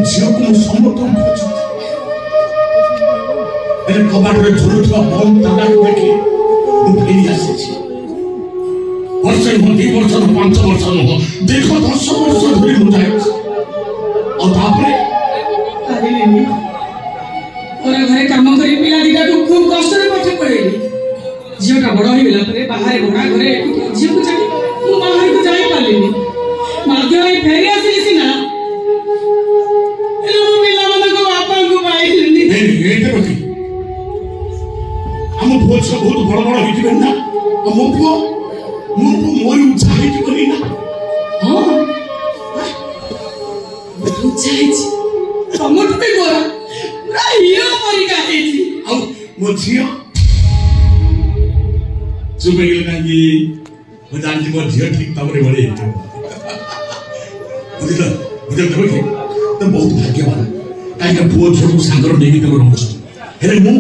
झील को समर्थन कर कबाट में झुलुवा बम ताला देखि फेरी आसी वर्ष हो 2 वर्ष 5 वर्ष हो देखो 10 वर्ष धरी हो जाए और तापरे आले ओरा घरे काम करी पिला दिका को खूब कष्ट रे पाठ पढेली झियोटा बड़ होई गेला परे बाहर घोड़ा घरे झियो को जानी मु बाहर को जाई पालेनी माध्य होई फेरी आसी सिना एलो पिला मन को बापा को पाइलनी ए देखि हम बहुत सब बहुत बड़ बड़ होई जिबे ना हम पुओ मोर उचाई जिबनी ना हां उचाई कमट पे गोरा पूरा हिरो परी काटेची आ मो झियो चुपे गेल कांगी मो जानती मो झियो ठीक तमरे बड़े बुझिल बुझिल देखि तो बहुत भाग्यवान काई का पुओ छोटू सागर नेगी तम रहछ हेरे मु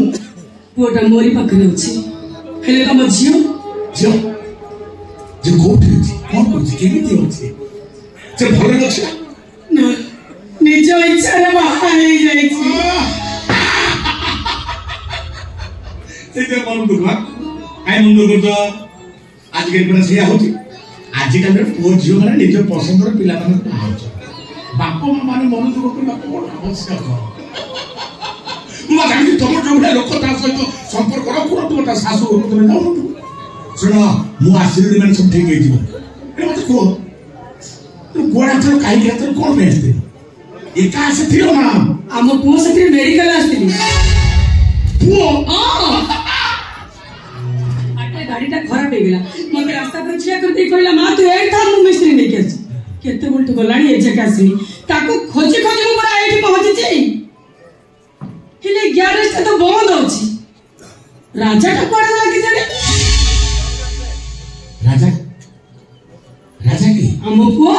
पुओटा मोरी पकने अछि हेले तम झियो झियो जे कोठी कोन कोठी केमिति अछि जे भले अछि ना निज इच्छा रे बाहर हे जाइछि से मन दुखा आई मन दुख तो आज के परा से होती आज काल रे पुओ झियो माने निज पसंद रे पिला माने पाउछ बाप माने मन दुख को बाप कोन आवश्यक माने तुम जोड़ा लोक ता सहित संपर्क करो पूरा तुमटा सासू हो तुम जाओ सुनो मु आशीर्वाद माने सब ठीक हे जीव ए मत को तुम गोड़ा तो काई के तो कोन बेचते एका से थियो ना हम पुओ से मेडिकल आस्तिली पुओ गाड़ीटा खराब हो गला मते रास्ता पर छिया करते कहला मां तू एई था मु मिस्त्री नहीं केछ केते बोल तो गलाणी ए जगह आसी ताको खोजी खोजी मु पूरा एठी पहुंची छी हेले गैरेज तो बंद होची राजा का पड़ा लागी जाने राजा राजा की हम को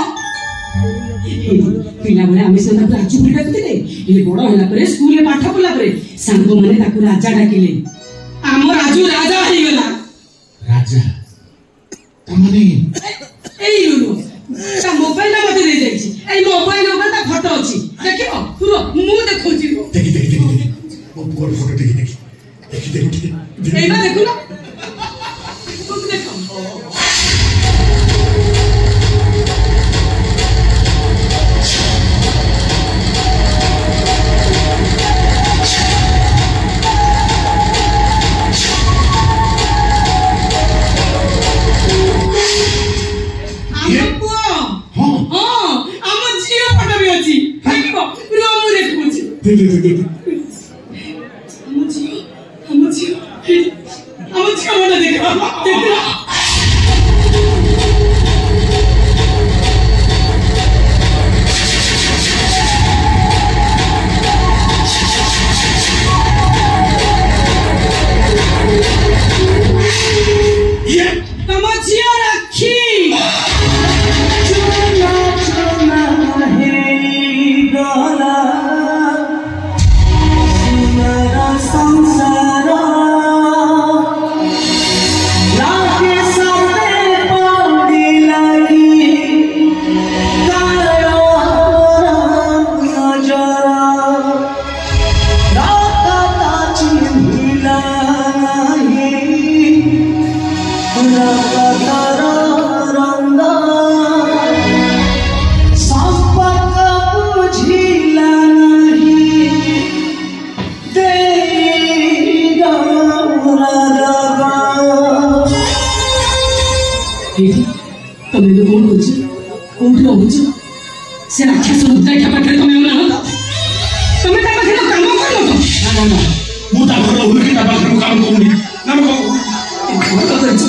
पिला बळे आमी सदा राजू बुली डाकतिले ए बड़ होला परे स्कूल में पाठ पढला परे सांगो माने ताको राजा डाकिले आम राजू राजा हो गला राजा तमने एई लुलु ता मोबाइल मते दे जाई छी एई मोबाइल ऊपर ता फोटो अछि देखियो पूरा मु देखौची देखि वो पूरा फोटो देखि एई ना देखु ना तू देखो से राक्षस देखा पाखे तुम तुम पाखे काम कर मु ता घर उनके ता पाखे काम करूनी ना भल करिछ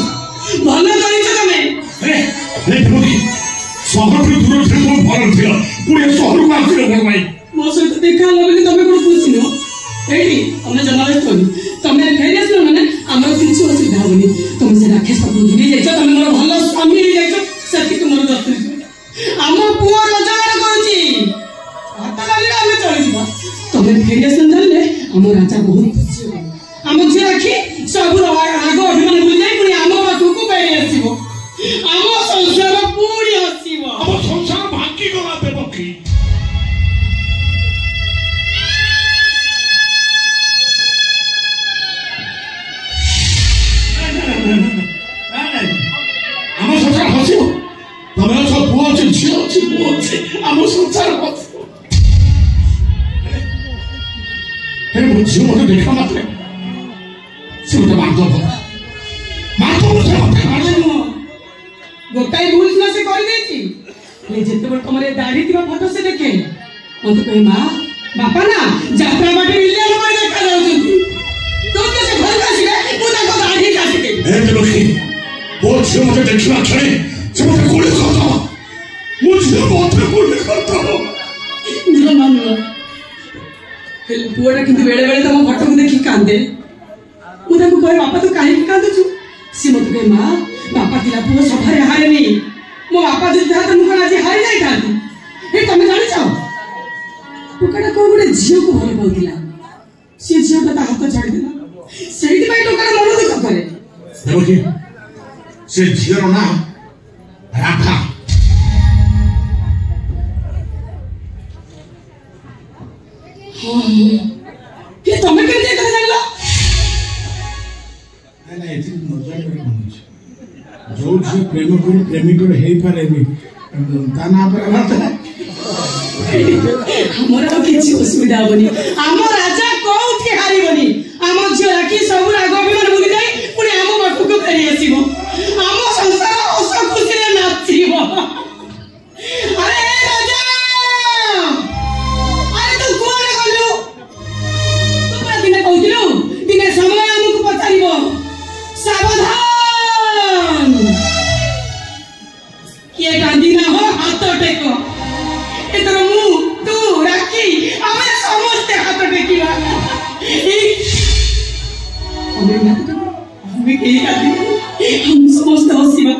तमे रे देखि शहर से दूर से को भर थिला पुरे शहर को आछिलो घर भाई मो सहित देखा लगनी तमे कोन पूछिनो एडी हमने जर्नलिस्ट होनी तमे फेरियस न माने हमर किछ असुविधा होनी तुम से राक्षस को भूली जाइछ तमे मोर भल स्वामी हे जाइछ सती तुमर दस्ती हमर पुआ रोजगार करछि हाथ लागी हम चली जिबा तमे फेरियस न जानले हमर राजा बहुत खुशी हो हम जे राखी सब ଆମ ସଂସାର ହସିବ। ତମେ ଅଛ, ପୁଅ ଅଛି, ଝିଅ ଅଛି, ପୁଅ ଅଛି, ଆମ ସଂସାର ହସିବ। ହେଲେ ମୋ ଝିଅ ମତେ ଦେଖିବା ମାତ୍ରେ ସେ ମତେ ମାରିଦବ। ଗୋଟାଏ ଭୁଲ ସିନା ସେ କରିଦେଇଛି, ଯେତେବେଳେ ତମର ଦାଢି ଥିବା ଫଟୋ ସେ ଦେଖେ ମତେ କହେ ମା ବାପା ନା ଯାତ୍ରା ବାଟେ ମିଳିଲେ ମୋ ଦେଖା ଯାଉଛନ୍ତି, ତୋତେ ସେ ଘରକୁ ଆସିଲେ ମୁଁ ତାଙ୍କ ଦାଢି କାଟିଦେବି। ମୋ ଝିଅ ମତେ ଦେଖିବା କ୍ଷଣେ ସେ ମତେ ଗୁଳି କରିଦବ। ମୋ ଝିଅ ମତେ ଗୁଳି କରିଦବ। ଜମା ନୁହଁ। ହେଲେ ପୁଅଟା କିନ୍ତୁ ବେଳେ ବେଳେ ତମ ଫଟୋକୁ ଦେଖି କାନ୍ଦେ। ମୁଁ ତାକୁ କହେ ବାପା ତୁ କାହିଁକି କାନ୍ଦୁଛୁ? ସେ ମତେ କହେ ମା ବାପା ଥିଲା ପୁଅ ସଭାରେ ହାରେନି, ମୋ ବାପା ଯଦି ଥାନ୍ତେ ମୁଁ କଣ ଆଜି ହାରି ଯାଇଥାନ୍ତି? ତମେ ଜାଣିଛ ଟୋକାଟା କୋଉ ଗୋଟେ ଝିଅକୁ ଭଲ ପାଉଥିଲା, ସେ ଝିଅଟା ତା ହାତ ଛାଡ଼ିଦେଲା, ସେଇଥିପାଇଁ ଟୋକାଟା ମନ ଦୁଃଖ କରେ। ସେ ଝିଅର ନାଁ ରାଧା। ତମେ କେମିତି କଥା ଜାଣିଲ? ଯୋଉ ଝିଅ ପ୍ରେମ କରି ପ୍ରେମିକର ହେଇପାରେନି ତା ନା ପରେ ଆମର କିଛି ଅସୁବିଧା ହବନି। ଆମ ରାଜା କୋଉଠି ହାରିବନି। ଆମ ଝିଅ ରାଖି ସବୁ ରାଗ ଅଭିମାନ ଭୁଲି ଯାଇ ପୁଣି ଆମ ପାଖକୁ ଫେରି ଆସିବ। ଆମ ସଂସାର ହସ ଖୁସିରେ ନାଚିବ। ଆରେ ରାଜା, ଆରେ ତୁ କୁଆଡେ ଗଲୁ? ତୁ ପରା ଦିନେ କହୁଥିଲୁ ଦିନେ ସମୟ ଆମକୁ ପଚାରିବ। ସାବଧାନ, କିଏ କାନ୍ଦି ନା ହୋ ହାତ ଟେକ। ଏଥର ମୁଁ ତୁ ରାଖି ଆମେ ସମସ୍ତେ ହାତ ଟେକିବା। ଆମେ କେହି କାନ୍ଦିବା, ଆମେ ସମସ୍ତେ ହସିବା।